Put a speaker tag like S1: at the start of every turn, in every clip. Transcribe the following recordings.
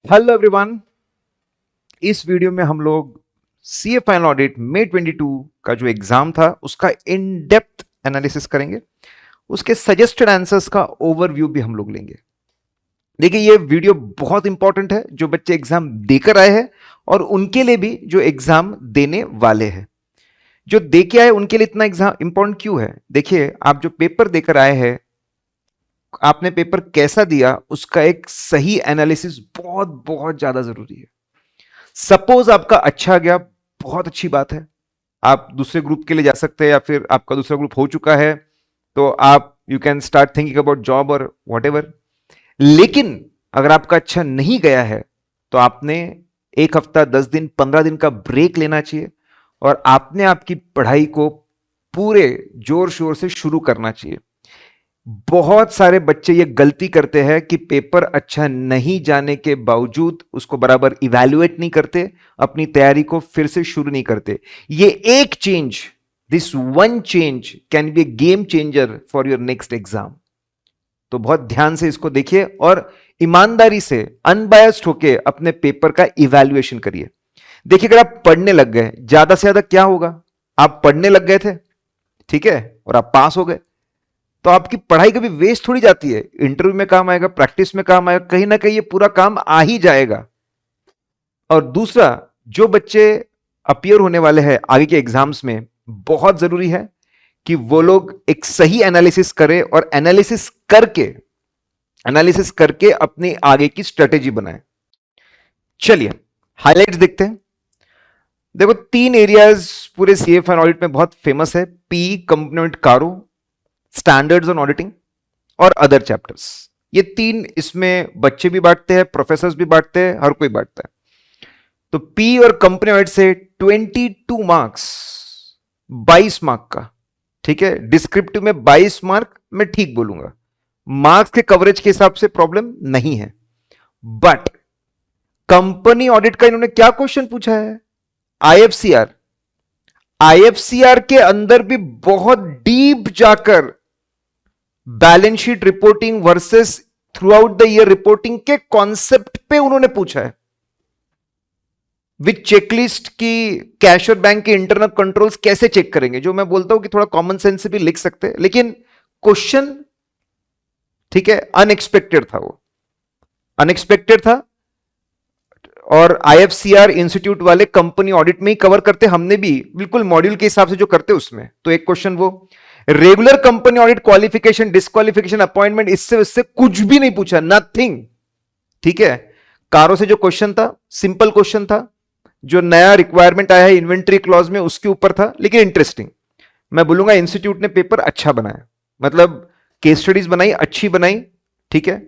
S1: Hello everyone. इस video में हम लोग सीए फाइनल ऑडिट मई 22 का जो एग्जाम था उसका इन डेप्थ एनालिसिस करेंगे। उसके सजेस्टेड आंसर्स का ओवरव्यू भी हम लोग लेंगे। देखिए ये वीडियो बहुत इंपॉर्टेंट है जो बच्चे एग्जाम देकर आए हैं और उनके लिए भी जो एग्जाम देने वाले हैं। जो दे के आए उनके लिए इतना एग्जाम इंपॉर्टेंट क्यों है? देखिए आप जो पेपर देकर आए हैं, आपने पेपर कैसा दिया उसका एक सही एनालिसिस बहुत बहुत ज्यादा जरूरी है। सपोज आपका अच्छा गया, बहुत अच्छी बात है, आप दूसरे ग्रुप के लिए जा सकते हैं या फिर आपका दूसरा ग्रुप हो चुका है तो आप you can start thinking about job और वॉट एवर। लेकिन अगर आपका अच्छा नहीं गया है तो आपने एक हफ्ता 10 दिन 15 दिन का ब्रेक लेना चाहिए और आपने आपकी पढ़ाई को पूरे जोर शोर से शुरू करना चाहिए। बहुत सारे बच्चे ये गलती करते हैं कि पेपर अच्छा नहीं जाने के बावजूद उसको बराबर इवैल्यूएट नहीं करते, अपनी तैयारी को फिर से शुरू नहीं करते। ये एक change, this one change can be A game changer for your next exam. तो बहुत ध्यान से इसको देखिए और ईमानदारी से अनबायस्ड होके अपने पेपर का इवैल्यूएशन करिए। देखिए अगर आप पढ़ने लग गए, ज्यादा से ज्यादा क्या होगा? आप पढ़ने लग गए थे, ठीक है, और आप पास हो गए तो आपकी पढ़ाई कभी वेस्ट थोड़ी जाती है। इंटरव्यू में काम आएगा, प्रैक्टिस में काम आएगा, कहीं ना कहीं ये पूरा काम आ ही जाएगा। और दूसरा, जो बच्चे अपियर होने वाले हैं आगे के एग्जाम्स में, बहुत जरूरी है कि वो लोग एक सही एनालिसिस करें और एनालिसिस करके अपनी आगे की स्ट्रेटेजी बनाएं। चलिए हाइलाइट्स देखते हैं। देखो 3 एरियाज पूरे सीएफए ऑडिट में बहुत फेमस है: पी कंपोनेंट, कारो, स्टैंडर्ड्स ऑन ऑडिटिंग और अदर चैप्टर्स। ये 3 इसमें बच्चे भी बांटते हैं, प्रोफेसर्स भी बांटते हैं, हर कोई बांटता है। तो पी और कंपनी ऑडिट से 22 मार्क्स, 22 मार्क का, ठीक है। डिस्क्रिप्टिव में 22 मार्क, मैं ठीक बोलूंगा, मार्क्स के कवरेज के हिसाब से प्रॉब्लम नहीं है। बट कंपनी ऑडिट का इन्होंने क्या क्वेश्चन पूछा है? आईएफसीआर। आईएफसीआर के अंदर भी बहुत डीप जाकर balance sheet reporting versus through out the year reporting के कॉन्सेप्ट पे उन्होंने पूछा है, विद चेकलिस्ट की कैश और बैंक के इंटरनल कंट्रोल्स कैसे चेक करेंगे। जो मैं बोलता हूं कि थोड़ा कॉमन सेंस से भी लिख सकते हैं, लेकिन क्वेश्चन, ठीक है, अनएक्सपेक्टेड था। वो अनएक्सपेक्टेड था और आईएफसीआर इंस्टीट्यूट वाले कंपनी ऑडिट में ही कवर करते, हमने भी बिल्कुल मॉड्यूल के हिसाब से जो करते उसमें। तो एक क्वेश्चन वो regular company audit qualification, disqualification, appointment, इससे कुछ भी नहीं पूछा, नथिंग, ठीक है। कारो से जो क्वेश्चन था सिंपल क्वेश्चन था, जो नया रिक्वायरमेंट आया है इन्वेंट्री क्लॉज में उसके ऊपर था, लेकिन इंटरेस्टिंग। मैं बोलूंगा इंस्टीट्यूट ने पेपर अच्छा बनाया, मतलब केस स्टडीज बनाई, अच्छी बनाई, ठीक है,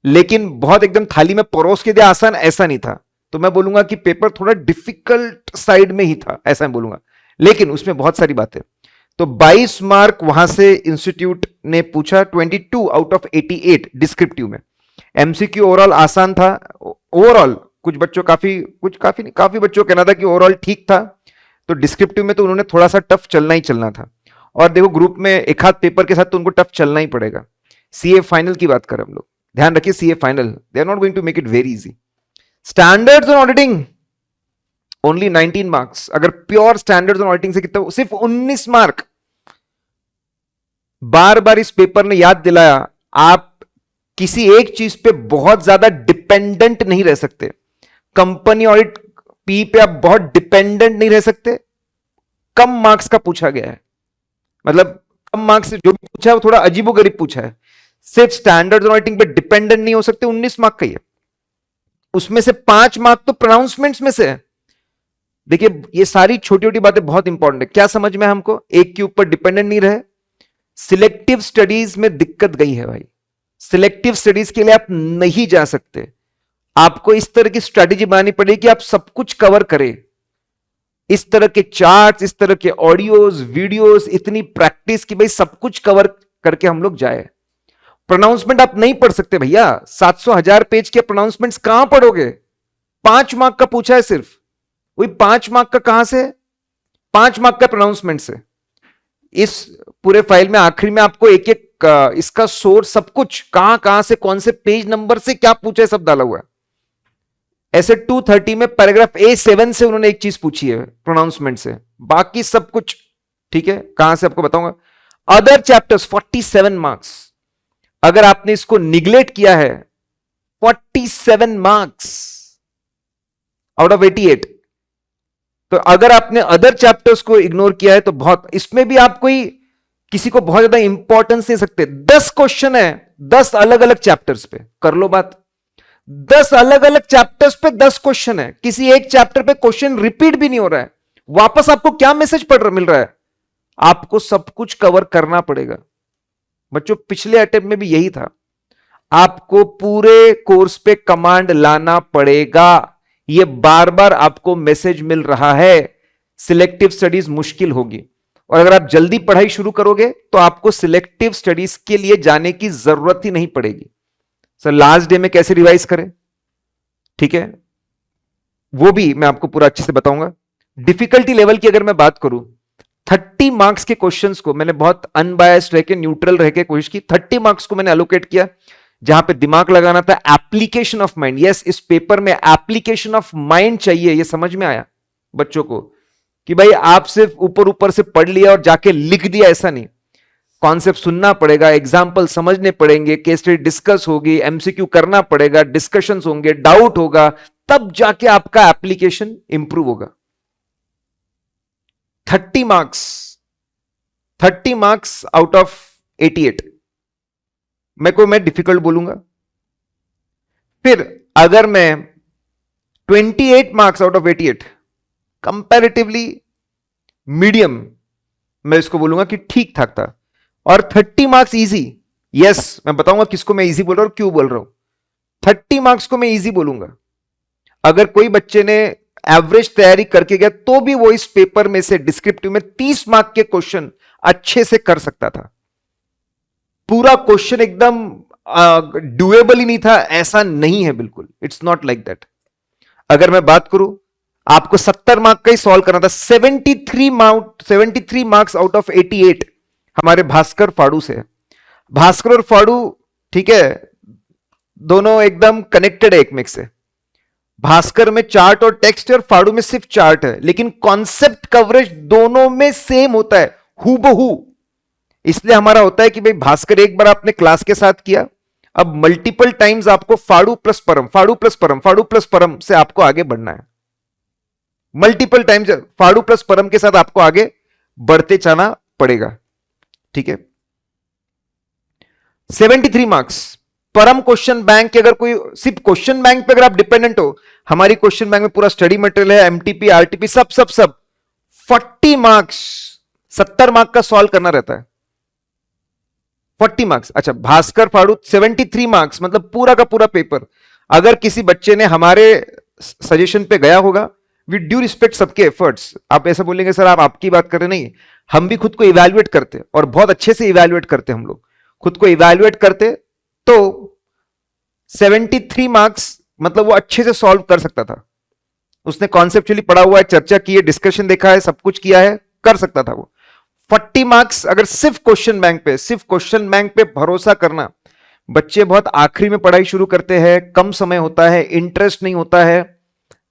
S1: लेकिन बहुत एकदम थाली में परोस के दिया आसान ऐसा नहीं था। तो मैं बोलूंगा कि पेपर थोड़ा डिफिकल्ट साइड में ही था, ऐसा मैं बोलूंगा, लेकिन उसमें बहुत सारी बातें। तो 22 मार्क वहां से इंस्टीट्यूट ने पूछा, 22 आउट ऑफ 88 डिस्क्रिप्टिव में। एमसीक्यू ओवरऑल आसान था, ओवरऑल कुछ बच्चों काफी बच्चों कहना था कि ओवरऑल ठीक था। तो डिस्क्रिप्टिव में तो उन्होंने थोड़ा सा टफ चलना ही चलना था। और देखो ग्रुप में एक हाथ पेपर के साथ तो उनको टफ चलना ही पड़ेगा। सीए फाइनल की बात करें हम लोग, ध्यान रखिए CA final, they are not going to make it very easy. Standards on auditing only 19 marks. अगर प्योर स्टैंडर्ड्स ऑन ऑडिटिंग से कितना, सिर्फ 19 मार्क। बार बार इस पेपर ने याद दिलाया, आप किसी एक चीज पे बहुत ज्यादा डिपेंडेंट नहीं रह सकते। कंपनी ऑडिट पी पे आप बहुत डिपेंडेंट नहीं रह सकते। कम मार्क्स का पूछा गया है, मतलब कम मार्क्स से जो भी पूछा है वो थोड़ा अजीबोगरीब पूछा है। सिर्फ स्टैंडर्ड ऑडिटिंग पे डिपेंडेंट नहीं हो सकते, 19 मार्क का ही है। उसमें से 5 मार्क तो प्रोनाउंसमेंट्स में से है। देखिए ये सारी छोटी छोटी बातें बहुत इंपॉर्टेंट है। क्या समझ में हमको? एक के ऊपर डिपेंडेंट नहीं रहे। सिलेक्टिव स्टडीज में दिक्कत गई है भाई, सिलेक्टिव स्टडीज के लिए आप नहीं जा सकते। आपको इस तरह की स्ट्रेटेजी बनानी पड़ेगी कि आप सब कुछ कवर करें। इस तरह के चार्ट्स, इस तरह के ऑडियोज, वीडियोस, इतनी प्रैक्टिस कि भाई सब कुछ कवर करके हम लोग जाए। प्रोनाउंसमेंट आप नहीं पढ़ सकते भैया, 700,000 पेज के प्रोनाउंसमेंट्स कहां पढ़ोगे? 5 मार्क का पूछा है सिर्फ, वही 5 मार्क का कहां से? 5 मार्क का प्रोनाउंसमेंट से। इस पूरे फाइल में आखिरी में आपको एक एक इसका सोर्स, सब कुछ, कहां कहां से, कौन से पेज नंबर से क्या पूछा है, सब डाला हुआ है। ऐसे 230 में पैराग्राफ A7 से उन्होंने एक चीज पूछी है प्रोनाउंसमेंट से, बाकी सब कुछ ठीक है, कहां से आपको बताऊंगा। अदर चैप्टर्स 47 मार्क्स, अगर आपने इसको निग्लेक्ट किया है 47 मार्क्स आउट ऑफ 88, तो अगर आपने अदर चैप्टर्स को इग्नोर किया है तो बहुत, इसमें भी आप कोई किसी को बहुत ज्यादा इंपॉर्टेंस दे सकते। 10 क्वेश्चन है 10 अलग अलग चैप्टर्स पे, कर लो बात। 10 अलग अलग चैप्टर्स पे 10 क्वेश्चन है, किसी एक चैप्टर पे क्वेश्चन रिपीट भी नहीं हो रहा है, वापस आपको क्या मैसेज मिल रहा है, आपको सब कुछ कवर करना पड़ेगा। बच्चों पिछले अटेम्प्ट में भी यही था, आपको पूरे कोर्स पे कमांड लाना पड़ेगा, ये बार बार आपको मैसेज मिल रहा है। सिलेक्टिव स्टडीज मुश्किल होगी, और अगर आप जल्दी पढ़ाई शुरू करोगे तो आपको सिलेक्टिव स्टडीज के लिए जाने की जरूरत ही नहीं पड़ेगी। सर लास्ट डे में कैसे रिवाइज करें, ठीक है, वो भी मैं आपको पूरा अच्छे से बताऊंगा। डिफिकल्टी लेवल की अगर मैं बात करूं, 30 मार्क्स के क्वेश्चंस को मैंने बहुत अनबायस्ड रह के, न्यूट्रल रह के कोशिश की। 30 मार्क्स को मैंने एलोकेट किया, जहां पे दिमाग लगाना था, एप्लीकेशन ऑफ माइंड। यस, इस पेपर में एप्लीकेशन ऑफ माइंड चाहिए, ये समझ में आया बच्चों को कि भाई आप सिर्फ ऊपर ऊपर से पढ़ लिया और जाके लिख दिया, ऐसा नहीं। कॉन्सेप्ट सुनना पड़ेगा, एग्जाम्पल समझने पड़ेंगे, केस स्टडी डिस्कस होगी, एमसीक्यू करना पड़ेगा, डिस्कशंस होंगे, डाउट होगा, तब जाके आपका एप्लीकेशन इंप्रूव होगा। 30 मार्क्स आउट ऑफ 88 मैं डिफिकल्ट बोलूंगा। फिर अगर मैं 28 marks out of 88 comparatively medium, मैं इसको बोलूंगा कि ठीक ठाक था। और 30 मार्क्स इजी, यस मैं बताऊंगा किसको मैं इजी बोल रहा हूं और क्यों बोल रहा हूं। 30 मार्क्स को मैं इजी बोलूंगा, अगर कोई बच्चे ने एवरेज तैयारी करके गया तो भी वो इस पेपर में से डिस्क्रिप्टिव में 30 मार्क के क्वेश्चन अच्छे से कर सकता था। पूरा क्वेश्चन एकदम डुएबल ही नहीं था, ऐसा नहीं है बिल्कुल, इट्स नॉट लाइक दैट। अगर मैं बात करूं, आपको 70 मार्क का ही सॉल्व करना था। 73 मार्क्स आउट ऑफ 88 हमारे भास्कर फाड़ू से। भास्कर और फाड़ू ठीक है, दोनों एकदम कनेक्टेड है एक में से। भास्कर में चार्ट और टेक्स्ट है और फाड़ू में सिर्फ चार्ट है, लेकिन कॉन्सेप्ट कवरेज दोनों में सेम होता है, हूबहू। इसलिए हमारा होता है कि भाई भास्कर एक बार आपने क्लास के साथ किया, अब मल्टीपल टाइम्स आपको फाड़ू प्लस परम, फाड़ू प्लस परम, फाड़ू प्लस परम से आपको आगे बढ़ना है। मल्टीपल टाइम्स फाड़ू प्लस परम के साथ आपको आगे बढ़ते जाना पड़ेगा, ठीक है। 73 मार्क्स परम क्वेश्चन बैंक के, अगर कोई सिर्फ क्वेश्चन बैंक पे अगर आप डिपेंडेंट हो, हमारी क्वेश्चन बैंक में पूरा स्टडी मटेरियल है, एमटीपी आरटीपी सब सब सब। 40 मार्क्स 70 मार्क का सॉल्व करना रहता है, 40 मार्क्स। अच्छा भास्कर फाड़ू 73 मार्क्स, मतलब पूरा का पूरा पेपर। अगर किसी बच्चे ने हमारे सजेशन पे गया होगा, विद ड्यू रिस्पेक्ट सबके एफर्ट्स, आप ऐसा बोलेंगे सर आप आपकी बात कर रहे, नहीं, हम भी खुद को इवैल्यूएट करते और बहुत अच्छे से इवैल्यूएट करते, हम लोग खुद को इवैल्यूएट करते, तो 73 मार्क्स मतलब वो अच्छे से सॉल्व कर सकता था। उसने कॉन्सेप्चुअली पढ़ा हुआ है, चर्चा की है, डिस्कशन देखा है, सब कुछ किया है, कर सकता था वो। 40 मार्क्स अगर सिर्फ क्वेश्चन बैंक पे भरोसा करना, बच्चे बहुत आखिरी में पढ़ाई शुरू करते हैं, कम समय होता है, इंटरेस्ट नहीं होता है,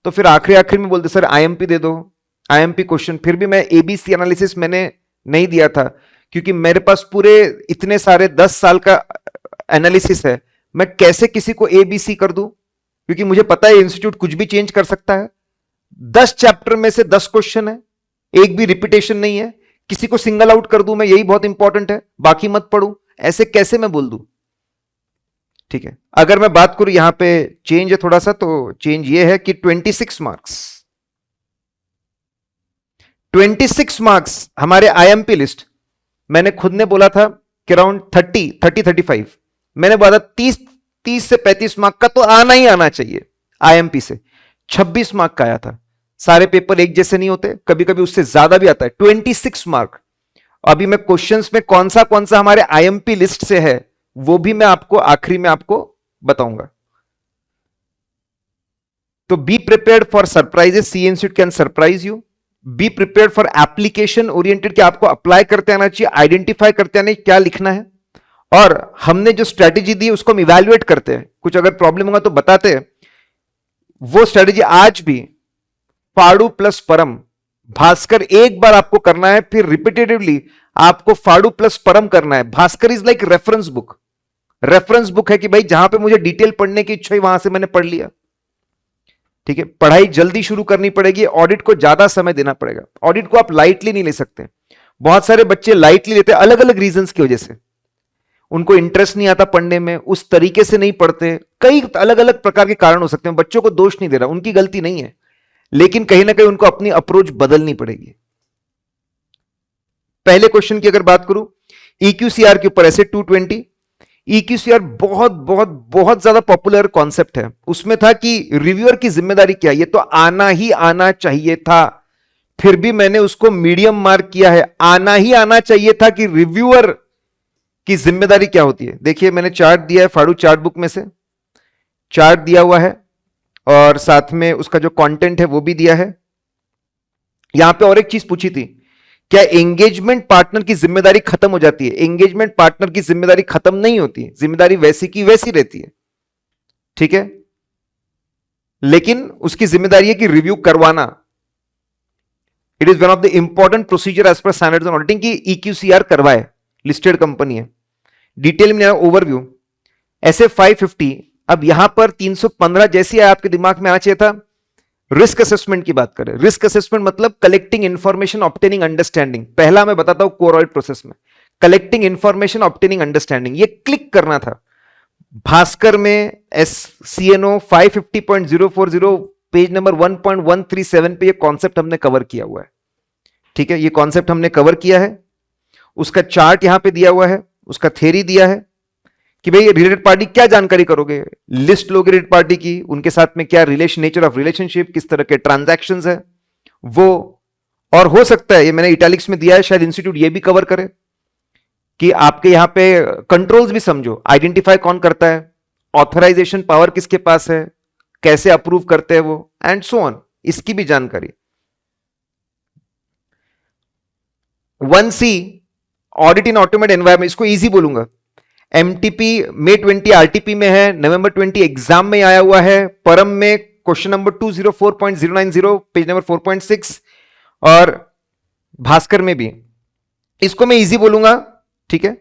S1: तो फिर आखिरी में बोलते सर आईएमपी दे दो, आईएमपी क्वेश्चन। फिर भी मैं एबीसी एनालिसिस मैंने नहीं दिया था, क्योंकि मेरे पास पूरे इतने सारे 10 साल का एनालिसिस है, मैं कैसे किसी को एबीसी कर दूं, क्योंकि मुझे पता है इंस्टीट्यूट कुछ भी चेंज कर सकता है। 10 चैप्टर में से 10 क्वेश्चन है, एक भी रिपीटेशन नहीं है, किसी को सिंगल आउट कर दूं मैं, यही बहुत इंपॉर्टेंट है, बाकी मत पढ़ूं, ऐसे कैसे मैं बोल दूं, ठीक है। अगर मैं बात करूं यहां पे चेंज है थोड़ा सा, तो चेंज ये है कि 26 मार्क्स हमारे आईएमपी लिस्ट, मैंने खुद ने बोला था कि अराउंड 35 मैंने बोला था 30 से 35 मार्क का तो आना ही आना चाहिए आईएमपी से। 26 मार्क का आया था। सारे पेपर एक जैसे नहीं होते, कभी कभी उससे ज्यादा भी आता है। 26 मार्क। अभी मैं क्वेश्चंस में कौन सा हमारे आईएमपी लिस्ट से है, वो भी मैं आपको आखिरी में आपको बताऊंगा। तो be prepared for surprises, see institute can surprise you. Be prepared for application oriented, कि आपको अप्लाई करते आना चाहिए, आइडेंटिफाई करते आना क्या लिखना है, और हमने जो स्ट्रेटेजी दी उसको हम इवैल्यूएट करते हैं, कुछ अगर प्रॉब्लम होगा तो बताते हैं। वो स्ट्रेटेजी आज भी फाड़ू प्लस परम, भास्कर एक बार आपको करना है, फिर रिपीटेटिवली आपको फाड़ू प्लस परम करना है। Bhaskar is like reference book. Reference book है कि भाई जहां पे मुझे डिटेल पढ़ने की इच्छा है वहां से मैंने पढ़ लिया। ठीक है, पढ़ाई जल्दी शुरू करनी पड़ेगी, ऑडिट को ज्यादा समय देना पड़ेगा। ऑडिट को आप लाइटली नहीं ले सकते। बहुत सारे बच्चे लाइटली लेते हैं अलग अलग रीजंस की वजह से। उनको इंटरेस्ट नहीं आता पढ़ने में, उस तरीके से नहीं पढ़ते, कई अलग अलग प्रकार के कारण हो सकते हैं। बच्चों को दोष नहीं दे रहा, उनकी गलती नहीं है, लेकिन कहीं ना कहीं उनको अपनी अप्रोच बदलनी पड़ेगी। पहले क्वेश्चन की अगर बात करूं, EQCR के ऊपर ऐसे 220। EQCR बहुत बहुत बहुत ज्यादा पॉपुलर कॉन्सेप्ट है। उसमें था कि रिव्यूअर की जिम्मेदारी क्या है, ये तो आना ही आना चाहिए था, फिर भी मैंने उसको मीडियम मार्क किया है। आना ही आना चाहिए था कि रिव्यूअर की जिम्मेदारी क्या होती है। देखिए मैंने चार्ट दिया है, फाड़ू चार्ट बुक में से चार्ट दिया हुआ है, और साथ में उसका जो कंटेंट है वो भी दिया है। यहां पे और एक चीज पूछी थी, क्या एंगेजमेंट पार्टनर की जिम्मेदारी खत्म हो जाती है? एंगेजमेंट पार्टनर की जिम्मेदारी खत्म नहीं होती, जिम्मेदारी वैसी की वैसी रहती है। ठीक है, लेकिन उसकी जिम्मेदारी है कि रिव्यू करवाना। It is one of the important procedure as per standards on auditing की EQCR करवाए। लिस्टेड कंपनी है। डिटेल में ओवरव्यू ऐसे 550। अब यहां पर 315 जैसी है आपके दिमाग में आना चाहिए था। रिस्क असेसमेंट की बात करें, रिस्क असेसमेंट मतलब कलेक्टिंग इंफॉर्मेशन, ऑब्टेनिंग अंडरस्टैंडिंग। पहला मैं बताता हूं कोर ऑडिट प्रोसेस में कलेक्टिंग इंफॉर्मेशन, ऑब्टेनिंग अंडरस्टैंडिंग, ये क्लिक करना था। भास्कर में CNO 550.040 पेज नंबर 1.137 पे ये कॉन्सेप्ट हमने कवर किया हुआ है। ठीक है, ये कॉन्सेप्ट हमने कवर किया है। उसका चार्ट यहां पे दिया हुआ है, उसका थ्योरी दिया है कि भाई रिलेटेड पार्टी क्या जानकारी करोगे, लिस्ट लोगे रिलेटेड पार्टी की, उनके साथ में क्या रिलेशन, नेचर ऑफ रिलेशनशिप, किस तरह के ट्रांजैक्शंस है वो। और हो सकता है ये मैंने इटैलिक्स में दिया है, शायद इंस्टीट्यूट ये भी कवर करे कि आपके यहां पे कंट्रोल्स भी समझो, आइडेंटिफाई कौन करता है, ऑथराइजेशन पावर किसके पास है, कैसे अप्रूव करते हैं वो, एंड सो ऑन, इसकी भी जानकारी। 1C audit in automated environment, इसको इजी बोलूंगा। MTP May 20 RTP में है, November 20 एग्जाम में आया हुआ है, परम में क्वेश्चन नंबर 204.090 पेज नंबर 4.6, और भास्कर में भी। इसको मैं इजी बोलूंगा, ठीक है,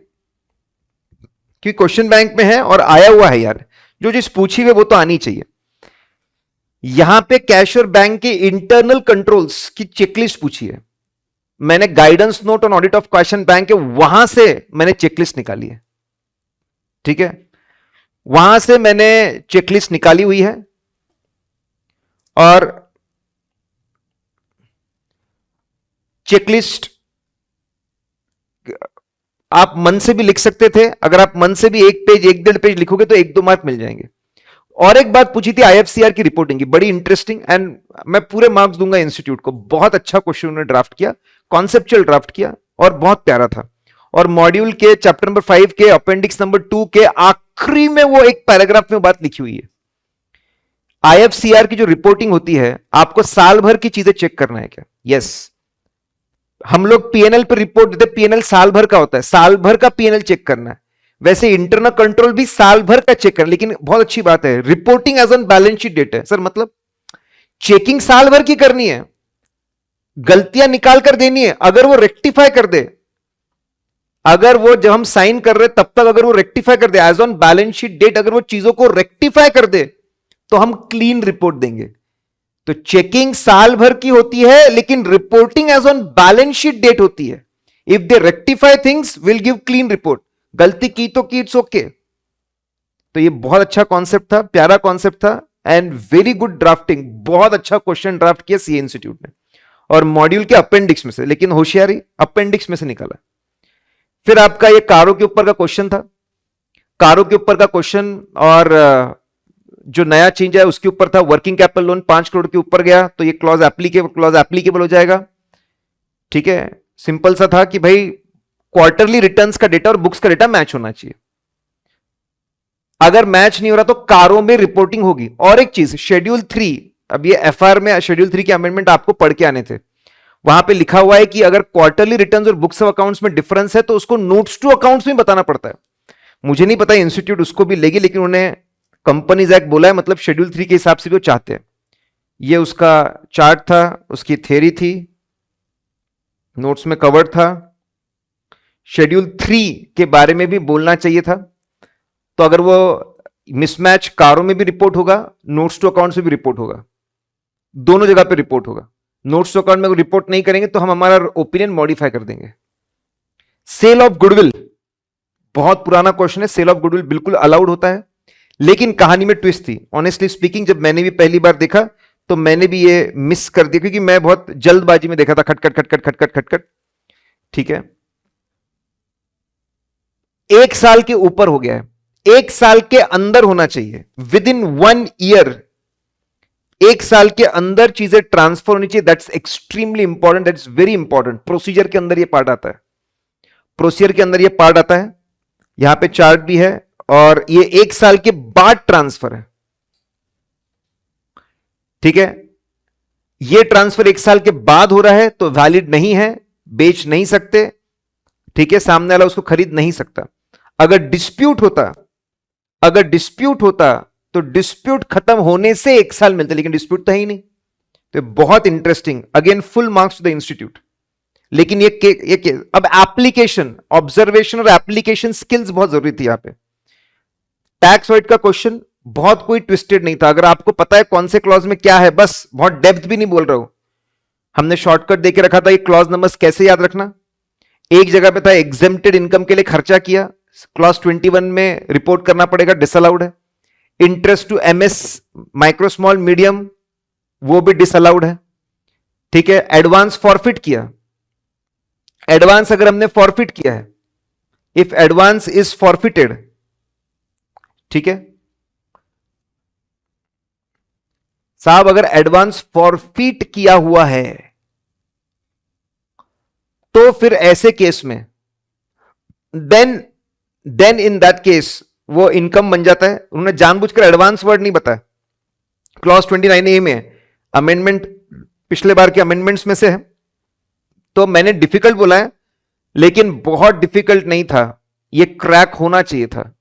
S1: क्योंकि क्वेश्चन बैंक में है और आया हुआ है यार। जो चीज पूछी हुई वो तो आनी चाहिए। यहां पे कैश और बैंक के इंटरनल कंट्रोल्स की चेकलिस्ट पूछी है। मैंने guidance note on audit of cash and bank है, वहां से मैंने चेकलिस्ट निकाली है। ठीक है, वहां से मैंने चेकलिस्ट निकाली हुई है, और चेकलिस्ट आप मन से भी लिख सकते थे। अगर आप मन से भी एक पेज, एक 1.5 पेज लिखोगे तो 1-2 मार्क मिल जाएंगे। और एक बात पूछी थी IFCR की रिपोर्टिंग की, बड़ी इंटरेस्टिंग, एंड मैं पूरे मार्क्स दूंगा इंस्टीट्यूट को। बहुत अच्छा क्वेश्चन उन्होंने ड्राफ्ट किया, कॉन्सेप्चुअल ड्राफ्ट किया, और बहुत प्यारा था। और मॉड्यूल के चैप्टर नंबर 5 के अपेंडिक्स नंबर 2 के आखिरी में वो एक पैराग्राफ में बात लिखी हुई है। IFCR की जो रिपोर्टिंग होती है, आपको साल भर की चीजें चेक करना है क्या? यस, हम लोग PNL पर रिपोर्ट देते, PNL साल भर का होता है, साल भर का PNL चेक करना है। वैसे इंटरनल कंट्रोल भी साल भर का चेक कर, लेकिन बहुत अच्छी बात है, reporting as on balance sheet date है। सर मतलब चेकिंग साल भर की करनी है, गलतियां निकाल कर देनी है। अगर वो रेक्टिफाई कर दे, अगर वो जब हम साइन कर रहे तब तक अगर वो रेक्टिफाई कर दे as on balance sheet date, अगर वो चीजों को रेक्टिफाई कर दे तो हम क्लीन रिपोर्ट देंगे। तो चेकिंग साल भर की होती है, लेकिन reporting as on balance sheet date होती है। If they rectify things, will give clean report. गलती की तो की, इट्स ओके। तो ये बहुत अच्छा कॉन्सेप्ट था, प्यारा कॉन्सेप्ट था, एंड वेरी गुड ड्राफ्टिंग। बहुत अच्छा क्वेश्चन ड्राफ्ट किया CA इंस्टीट्यूट ने, और मॉड्यूल के अपेंडिक्स में से, लेकिन होशियारी अपेंडिक्स में से निकाला। फिर आपका ये कारों के ऊपर का क्वेश्चन था, कारों के ऊपर का क्वेश्चन, और जो नया चेंज है उसके ऊपर था। वर्किंग कैपिटल लोन 5 करोड़ के ऊपर गया तो ये क्लॉज एप्लीकेबल हो जाएगा। ठीक है, सिंपल सा था कि भाई क्वार्टरली रिटर्न्स का डेटा और बुक्स का डेटा मैच होना चाहिए। अगर मैच नहीं हो रहा तो कारों में रिपोर्टिंग होगी। और एक चीज, शेड्यूल 3, अब ये FR में शेड्यूल 3 के अमेंडमेंट आपको पढ़ के आने थे, वहां पे लिखा हुआ है कि अगर क्वार्टरली रिटर्न्स और बुक्स ऑफ अकाउंट्स में डिफरेंस है तो उसको नोट्स टू अकाउंट्स में बताना पड़ता है। मुझे नहीं पता इंस्टीट्यूट उसको भी लेगी, लेकिन उन्हें कंपनीज एक्ट बोला है, मतलब शेड्यूल 3 के हिसाब से भी वो चाहते हैं। ये उसका चार्ट था, उसकी थ्योरी थी, नोट्स में कवर्ड था। शेड्यूल 3 के बारे में भी बोलना चाहिए था, तो अगर वो मिसमैच कारों में भी रिपोर्ट होगा, नोट्स टू अकाउंट से भी रिपोर्ट होगा, दोनों जगह पे रिपोर्ट होगा। नोट्स टू अकाउंट में रिपोर्ट नहीं करेंगे तो हम हमारा ओपिनियन मॉडिफाई कर देंगे। सेल ऑफ गुडविल, बहुत पुराना क्वेश्चन है। सेल ऑफ गुडविल बिल्कुल अलाउड होता है, लेकिन कहानी में ट्विस्ट थी। ऑनेस्टली स्पीकिंग, जब मैंने भी पहली बार देखा तो मैंने भी ये मिस कर दिया, क्योंकि मैं बहुत जल्दबाजी में देखा था, खटखट खटखट खटखट खटखट। ठीक है, 1 साल के ऊपर हो गया है, 1 साल के अंदर होना चाहिए, विद इन 1 ईयर, 1 साल के अंदर चीजें ट्रांसफर होनी चाहिए। That's extremely important, that's very important. Procedure के अंदर ये पार्ट आता है, प्रोसीजर के अंदर ये पार्ट आता है। यहां पे चार्ट भी है, और ये 1 साल के बाद ट्रांसफर है। ठीक है, ये ट्रांसफर 1 साल के बाद हो रहा है तो वैलिड नहीं है, बेच नहीं सकते। ठीक है, सामने वाला उसको खरीद नहीं सकता। अगर डिस्प्यूट होता, अगर डिस्प्यूट होता तो डिस्प्यूट खत्म होने से 1 साल मिलता, लेकिन डिस्प्यूट तो है ही नहीं। तो बहुत interesting, again full marks to the institute. लेकिन ये अब एप्लीकेशन, ऑब्जर्वेशन और एप्लीकेशन स्किल्स बहुत जरूरी थी यहां पे। टैक्स ऑडिट का क्वेश्चन बहुत कोई ट्विस्टेड नहीं था। अगर आपको पता है कौन से क्लॉज में क्या है, बस बहुत डेप्थ भी नहीं बोल रहा हूं, हमने शॉर्टकट देके रखा था। ये क्लॉज नंबर्स कैसे याद रखना। एक जगह पे था एग्जेम्प्टेड इनकम के लिए खर्चा किया, क्लॉज 21 में रिपोर्ट करना पड़ेगा, डिसअलाउड है। Interest to MS micro small medium, वो भी डिसअलाउड है। ठीक है, एडवांस फॉरफिट किया, एडवांस अगर हमने फॉरफिट किया है, इफ एडवांस इज फॉरफिटेड, ठीक है साहब, अगर एडवांस फॉरफिट किया हुआ है तो फिर ऐसे केस में देन इन दैट केस वो इनकम बन जाता है। उन्होंने जानबूझकर एडवांस वर्ड नहीं बताया, क्लॉज 29A में अमेंडमेंट पिछले बार के अमेंडमेंट्स में से है, तो मैंने डिफिकल्ट बोला है, लेकिन बहुत डिफिकल्ट नहीं था, ये क्रैक होना चाहिए था।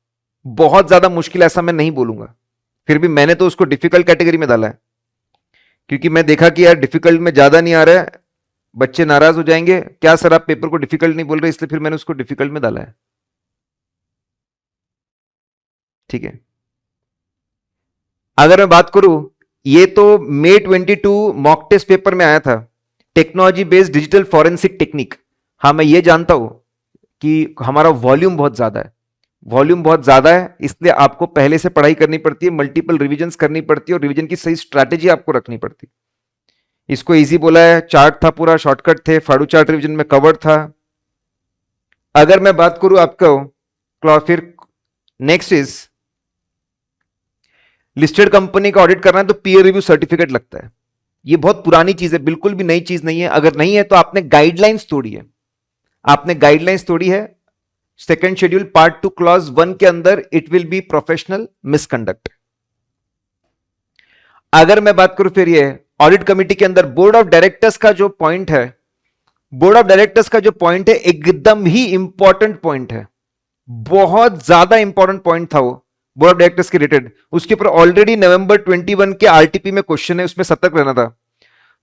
S1: बहुत ज्यादा मुश्किल ऐसा मैं नहीं बोलूंगा, फिर भी मैंने तो उसको डिफिकल्ट कैटेगरी में डाला है, क्योंकि मैं देखा कि यार डिफिकल्ट में ज्यादा नहीं आ रहा है, बच्चे नाराज हो जाएंगे, क्या सर आप पेपर को डिफिकल्ट नहीं बोल रहे, इसलिए फिर मैंने उसको डिफिकल्ट में डाला है। ठीक है, अगर मैं बात करूं, ये तो May 22 मॉक टेस्ट पेपर में आया था, technology based digital forensic technique. हाँ, मैं ये जानता हूं कि हमारा वॉल्यूम बहुत ज्यादा है, वॉल्यूम बहुत ज्यादा है, इसलिए आपको पहले से पढ़ाई करनी पड़ती है, मल्टीपल रिवीजन करनी पड़ती है, और रिवीजन की सही स्ट्रैटेजी आपको रखनी पड़ती है। इसको इजी बोला है, चार्ट था पूरा, शॉर्टकट थे, फाड़ू चार्ट रिवीजन में कवर्ड था। अगर मैं बात करूं आपको, फिर नेक्स्ट इज लिस्टेड कंपनी का ऑडिट करना है तो पीयर रिव्यू सर्टिफिकेट लगता है। ये बहुत पुरानी चीज है, बिल्कुल भी नई चीज नहीं है। अगर नहीं है तो आपने गाइडलाइंस तोड़ी है, आपने गाइडलाइंस तोड़ी है। सेकेंड शेड्यूल पार्ट 2 क्लॉज 1 के अंदर it will be professional misconduct. अगर मैं बात करूं फिर ये ऑडिट कमेटी के अंदर बोर्ड ऑफ डायरेक्टर्स का जो पॉइंट है, बोर्ड ऑफ डायरेक्टर्स का जो पॉइंट है एकदम ही इंपॉर्टेंट पॉइंट है, बहुत ज्यादा इंपॉर्टेंट पॉइंट था वो बोर्ड ऑफ डायरेक्टर्स के रिलेटेड। उसके ऊपर ऑलरेडी नवंबर 21 के आरटीपी में क्वेश्चन है, उसमें सतर्क रहना था।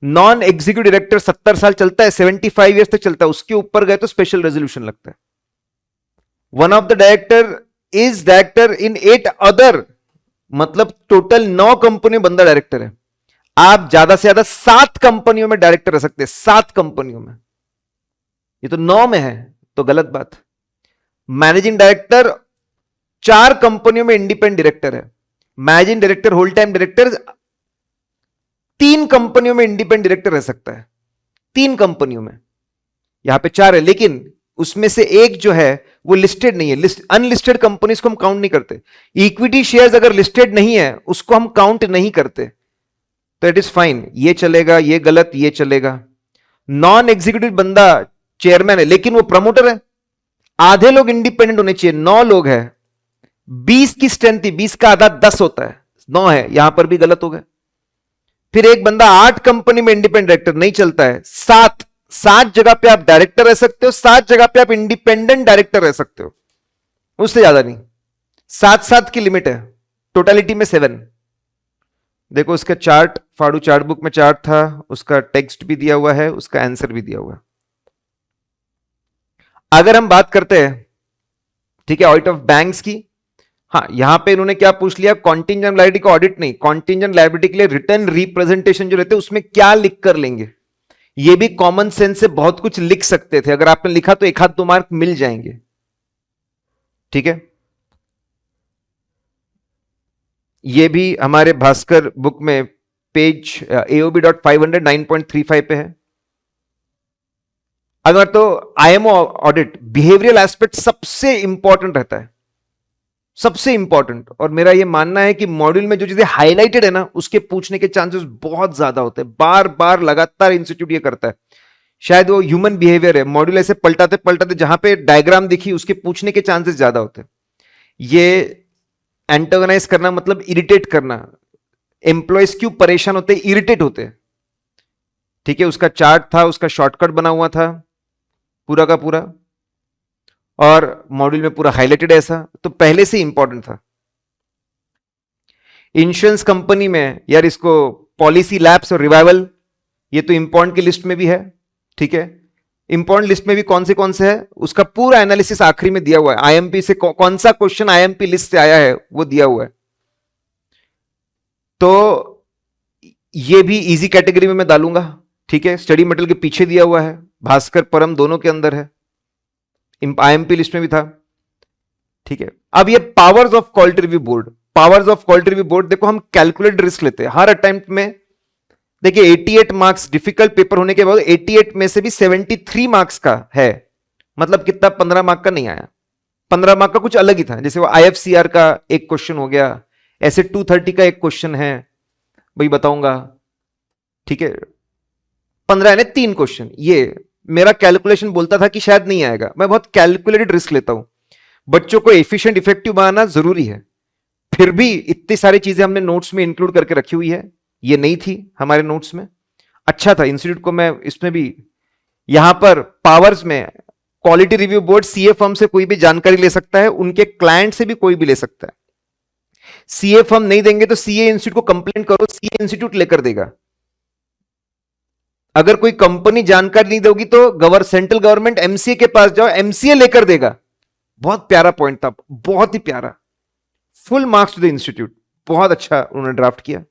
S1: नॉन एग्जीक्यूटिव डायरेक्टर 70 साल चलता है, 75 ईयर्स तक चलता है, उसके ऊपर गए तो स्पेशल रेजोल्यूशन लगता है। One of the director is director in 8 other, मतलब टोटल 9 कंपनी में बंदा डायरेक्टर है। आप ज्यादा से ज्यादा 7 कंपनियों में डायरेक्टर रह सकते हैं, 7 कंपनियों में, ये तो 9 में है तो गलत बात। मैनेजिंग डायरेक्टर 4 कंपनियों में इंडिपेंडेंट डायरेक्टर है, managing director whole time director 3 कंपनियों में इंडिपेंडेंट डायरेक्टर रह सकता है, 3 कंपनियों में, यहां पे 4 है, लेकिन उसमें से एक जो है वो लिस्टेड नहीं है। अनलिस्टेड कंपनीज को हम काउंट नहीं करते। इक्विटी शेयर्स अगर लिस्टेड नहीं है उसको हम काउंट नहीं करते, तो इट इज फाइन, ये चलेगा, ये गलत, ये चलेगा। नॉन एग्जीक्यूटिव बंदा चेयरमैन है लेकिन वो प्रमोटर है, आधे लोग इंडिपेंडेंट होने चाहिए, 9 लोग हैं, 20 की स्ट्रेंथ थी, 20 का आधा 10 होता है, 9 है, यहां पर भी गलत हो गए। फिर एक बंदा 8 कंपनी में इंडिपेंडेंट डायरेक्टर, नहीं चलता है। 7 जगह पे आप डायरेक्टर रह सकते हो, 7 जगह पे आप इंडिपेंडेंट डायरेक्टर रह सकते हो, उससे ज्यादा नहीं। 7 की लिमिट है, टोटलिटी में 7। देखो उसका चार्ट फाड़ू चार्ट बुक में चार्ट था, उसका टेक्स्ट भी दिया हुआ है, उसका आंसर भी दिया हुआ है। अगर हम बात करते हैं, ठीक है, ऑडिट ऑफ बैंक्स की, हाँ यहां पे इन्होंने क्या पूछ लिया, कॉन्टिजेंट लायबिलिटी का ऑडिट नहीं, कॉन्टिजेंट लायबिलिटी के लिए रिटर्न रिप्रेजेंटेशन जो रहते हैं उसमें क्या लिख कर लेंगे। ये भी कॉमन सेंस से बहुत कुछ लिख सकते थे, अगर आपने लिखा तो 1 आध 2 मार्क मिल जाएंगे। ठीक है, ये भी हमारे भास्कर बुक में पेज AOB.500 9.35 पे है। अगर तो IMO ऑडिट बिहेवियरल एस्पेक्ट सबसे इंपॉर्टेंट रहता है, सबसे इंपॉर्टेंट, और मेरा ये मानना है कि मॉड्यूल में जो चीजें हाईलाइटेड है ना उसके पूछने के चांसेस बहुत ज्यादा होते हैं, बार बार लगातार इंस्टीट्यूट ये करता है। शायद वो ह्यूमन बिहेवियर है, मॉड्यूल ऐसे पलटाते पलटाते जहां पे डायग्राम दिखी उसके पूछने के चांसेस ज्यादा होते हैं। ये एंटागोनाइज करना मतलब इरिटेट करना, एम्प्लॉयज क्यों परेशान होते हैं, इरिटेट होते हैं। ठीक है, उसका चार्ट था, उसका शॉर्टकट बना हुआ था पूरा का पूरा, और मॉड्यूल में पूरा हाईलाइटेड ऐसा, तो पहले से इंपॉर्टेंट था। इंश्योरेंस कंपनी में यार इसको पॉलिसी लैप्स और रिवाइवल, ये तो इंपॉर्टेंट की लिस्ट में भी है। ठीक है, इंपॉर्टेंट लिस्ट में भी कौन से है उसका पूरा एनालिसिस आखिरी में दिया हुआ है। आईएमपी से कौन सा क्वेश्चन आईएमपी लिस्ट से आया है वो दिया हुआ है। तो ये भी इजी कैटेगरी में मैं डालूंगा। ठीक है, स्टडी मटेरियल के पीछे दिया हुआ है, भास्कर परम दोनों के अंदर है, आईएमपी लिस्ट में भी था। ठीक है, अब ये powers of quality review board, powers of quality review board, देखो हम कैलकुलेट रिस्क लेते हैं हर अटेम्प्ट में। देखिए 88 मार्क्स डिफिकल्ट पेपर होने के बाद 88 में से भी 73 मार्क्स का है, मतलब कितना, 15 मार्क का नहीं आया। 15 मार्क का कुछ अलग ही था, जैसे वो IFCR का एक क्वेश्चन हो गया, ऐसे 230 का एक क्वेश्चन है, भाई बताऊंगा। ठीक है, 15 यानी 3 क्वेश्चन, ये मेरा कैलकुलेशन बोलता था कि शायद नहीं आएगा। मैं बहुत कैलकुलेटेड रिस्क लेता हूं, बच्चों को एफिशिएंट इफेक्टिव बनाना जरूरी है। फिर भी इतनी सारी चीजें हमने नोट्स में इंक्लूड करके रखी हुई है, ये नहीं थी हमारे नोट्स में। अच्छा था इंस्टीट्यूट को, मैं इसमें भी यहां पर पावर्स में quality review board CA firm से कोई भी जानकारी ले सकता है, उनके क्लाइंट से भी कोई भी ले सकता है। सीए फर्म नहीं देंगे तो सीए इंस्टीट्यूट को कंप्लेंट करो, सीए इंस्टीट्यूट लेकर देगा। अगर कोई कंपनी जानकारी नहीं दोगी तो सेंट्रल गवर्नमेंट एमसीए के पास जाओ, एमसीए लेकर देगा। बहुत प्यारा पॉइंट था, बहुत ही प्यारा। Full marks to the institute, बहुत अच्छा उन्होंने ड्राफ्ट किया।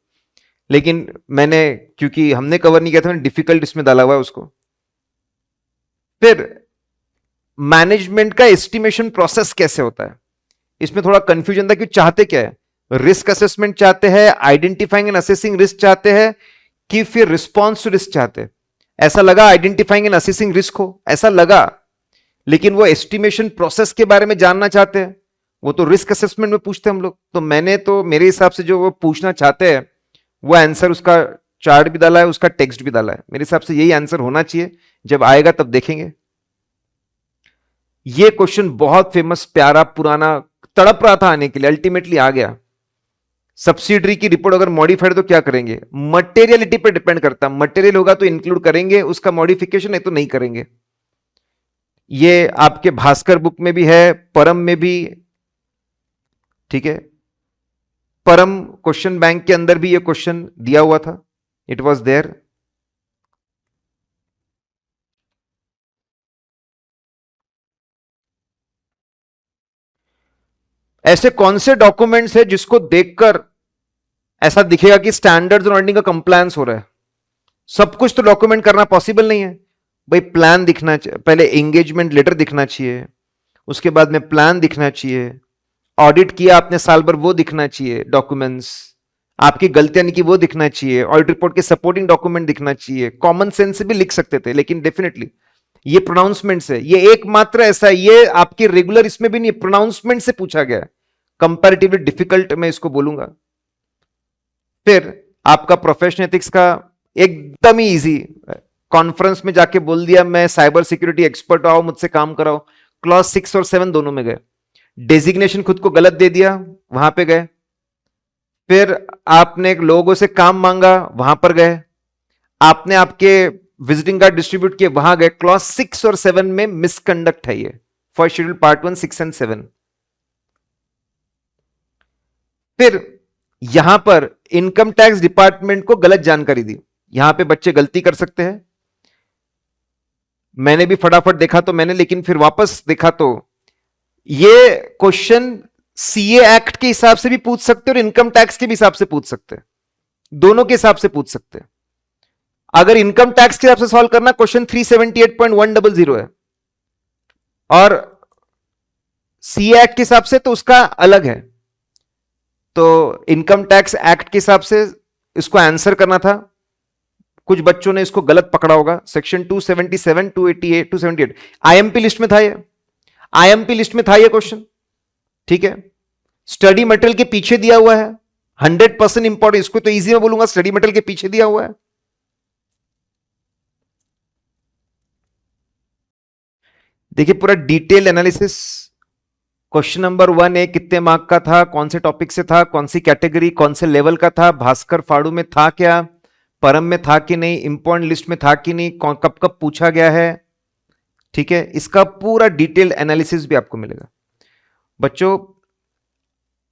S1: लेकिन मैंने, क्योंकि हमने कवर नहीं किया था, मैंने डिफिकल्ट इसमें डाला हुआ है उसको। फिर मैनेजमेंट का एस्टिमेशन प्रोसेस कैसे होता है, इसमें थोड़ा कंफ्यूजन था कि चाहते क्या है, रिस्क असेसमेंट चाहते हैं, आइडेंटिफाइंग एंड असेसिंग रिस्क चाहते हैं, कि फिर रिस्पॉन्स टू रिस्क चाहते हैं। ऐसा लगा आइडेंटिफाइंग एंड असेसिंग रिस्क हो, ऐसा लगा, लेकिन वो एस्टिमेशन प्रोसेस के बारे में जानना चाहते हैं, वो तो रिस्क असेसमेंट में पूछते हैं हम लोग। तो मैंने तो मेरे हिसाब से जो वो पूछना चाहते हैं वो आंसर, उसका चार्ट भी डाला है, उसका टेक्स्ट भी डाला है, मेरे हिसाब से यही आंसर होना चाहिए। जब आएगा तब देखेंगे। ये क्वेश्चन बहुत फेमस, प्यारा, पुराना, तड़प रहा था आने के लिए, अल्टीमेटली आ गया। सब्सिडरी की रिपोर्ट अगर मॉडिफाइड तो क्या करेंगे, मटेरियलिटी पे डिपेंड करता, मटेरियल होगा तो इंक्लूड करेंगे, उसका मॉडिफिकेशन है तो नहीं करेंगे। ये आपके भास्कर बुक में भी है, परम में भी। ठीक है, परम क्वेश्चन बैंक के अंदर भी ये क्वेश्चन दिया हुआ था, इट वॉज देयर। ऐसे कौन से डॉक्यूमेंट्स है जिसको देखकर ऐसा दिखेगा कि स्टैंडर्ड्स और ऑडिटिंग का कंप्लायंस हो रहा है। सब कुछ तो डॉक्यूमेंट करना पॉसिबल नहीं है भाई। प्लान दिखना चाहिए, पहले एंगेजमेंट लेटर दिखना चाहिए, उसके बाद में प्लान दिखना चाहिए, ऑडिट किया आपने साल भर वो दिखना चाहिए, डॉक्यूमेंट्स आपकी गलतियां नहीं की वो दिखना चाहिए, ऑडिट रिपोर्ट के सपोर्टिंग डॉक्यूमेंट दिखना चाहिए। कॉमन सेंस से भी लिख सकते थे, लेकिन डेफिनेटली ये प्रोनाउंसमेंट है, ये एकमात्र ऐसा है, ये आपके रेगुलर इसमें भी नहीं, प्रोनाउंसमेंट से पूछा गया है, कंपैरेटिवली डिफिकल्ट मैं इसको बोलूंगा। फिर आपका प्रोफेशनल एथिक्स का एकदम ही इजी, कॉन्फ्रेंस में जाके बोल दिया मैं साइबर सिक्योरिटी एक्सपर्ट, आओ मुझसे काम कराओ, क्लॉज 6 और 7 दोनों में गए। डेजिग्नेशन खुद को गलत दे दिया, वहां पे गए। फिर आपने लोगों से काम मांगा, वहां पर गए। आपने आपके विजिटिंग कार्ड डिस्ट्रीब्यूट किए, वहां गए। क्लॉज 6 और 7 में मिसकंडक्ट है ये, फर्स्ट शेड्यूल पार्ट 1 6 एंड 7। फिर यहां पर इनकम टैक्स डिपार्टमेंट को गलत जानकारी दी, यहां पे बच्चे गलती कर सकते हैं। मैंने भी फटाफट देखा तो मैंने, लेकिन फिर वापस देखा तो ये क्वेश्चन सीए एक्ट के हिसाब से भी पूछ सकते और इनकम टैक्स के भी हिसाब से पूछ सकते हैं, दोनों के हिसाब से पूछ सकते हैं। अगर इनकम टैक्स के हिसाब से सॉल्व करना, क्वेश्चन 378.100 है, और सीए एक्ट के हिसाब से तो उसका अलग है। तो इनकम टैक्स एक्ट के हिसाब से इसको आंसर करना था, कुछ बच्चों ने इसको गलत पकड़ा होगा। सेक्शन 277, 288, 278 आईएमपी लिस्ट में था, ये आईएमपी लिस्ट में था ये क्वेश्चन, ठीक है। स्टडी मटेरियल के पीछे दिया हुआ है, 100% इंपॉर्टेंट, इसको तो इजी में बोलूंगा, स्टडी मटेरियल के पीछे दिया हुआ है। देखिए पूरा डिटेल एनालिसिस, क्वेश्चन नंबर 1 है, कितने मार्क का था, कौन से टॉपिक से था, कौन सी कैटेगरी, कौन से लेवल का था, भास्कर फाड़ू में था क्या, परम में था कि नहीं, इंपॉर्टेंट लिस्ट में था कि नहीं, कब कब पूछा गया है, ठीक है। इसका पूरा डिटेल एनालिसिस भी आपको मिलेगा। बच्चों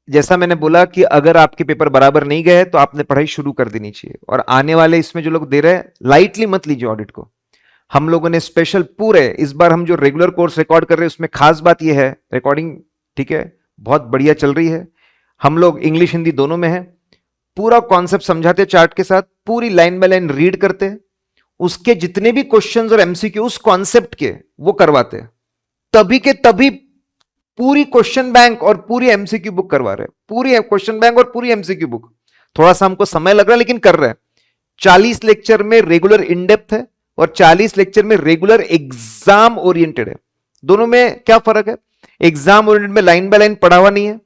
S1: जैसा मैंने बोला कि अगर आपके पेपर बराबर नहीं गए तो आपने पढ़ाई शुरू कर देनी चाहिए, और आने वाले इसमें जो लोग दे रहे हैं लाइटली मत लीजिए ऑडिट को। हम लोगों ने स्पेशल पूरे इस बार हम जो रेगुलर कोर्स रिकॉर्ड कर रहे हैं उसमें खास बात यह है, रिकॉर्डिंग ठीक है बहुत बढ़िया चल रही है, हम लोग इंग्लिश हिंदी दोनों में है, पूरा कॉन्सेप्ट समझाते चार्ट के साथ, पूरी लाइन बाय लाइन रीड करते हैं, उसके जितने भी क्वेश्चंस और एमसीक्यू उस कॉन्सेप्ट के वो करवाते हैं, तभी के तभी पूरी क्वेश्चन बैंक और पूरी एमसीक्यू बुक करवा रहे हैं, पूरी क्वेश्चन बैंक और पूरी एमसीक्यू बुक। थोड़ा सा हमको समय लग रहा है लेकिन कर रहे हैं। 40 लेक्चर में रेगुलर इन डेप्थ है और 40 लेक्चर में रेगुलर एग्जाम ओरिएंटेड है। दोनों में क्या फर्क है, एग्जाम ओरिएंटेड में लाइन बाय लाइन पढ़ा हुआ नहीं है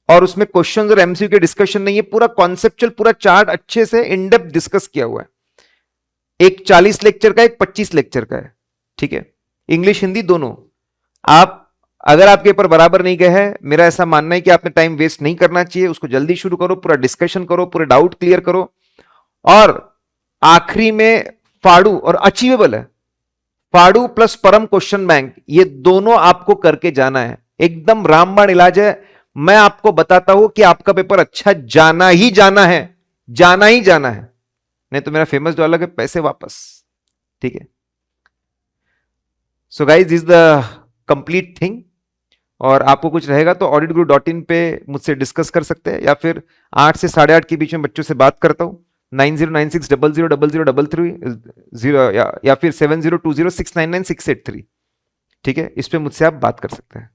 S1: और उसमें क्वेश्चंस और एमसीक्यू के डिस्कशन नहीं है, पूरा कॉन्सेप्चुअल पूरा चार्ट अच्छे से इन डेप्थ डिस्कस किया हुआ है। एक 40 लेक्चर का, एक 25 लेक्चर का है, ठीक है, इंग्लिश हिंदी दोनों। आप अगर आपके पेपर बराबर नहीं गए हैं, मेरा ऐसा मानना है कि आपने टाइम वेस्ट नहीं करना चाहिए, उसको जल्दी शुरू करो, पूरा डिस्कशन करो, पूरे डाउट क्लियर करो, और आखिरी में फाड़ू और अचीवेबल है, फाड़ू प्लस परम क्वेश्चन बैंक, ये दोनों आपको करके जाना है, एकदम रामबाण इलाज है। मैं आपको बताता हूं कि आपका पेपर अच्छा जाना ही जाना है, जाना ही जाना है, नहीं तो मेरा फेमस डायलॉग है, पैसे वापस, ठीक है। So guys this the complete thing, और आपको कुछ रहेगा तो auditguru.in पे मुझसे डिस्कस कर सकते हैं, या फिर 8 से 8:30 के बीच में बच्चों से बात करता हूं, 9096000033 या फिर 7020699683, ठीक है, इस पे मुझसे आप बात कर सकते हैं।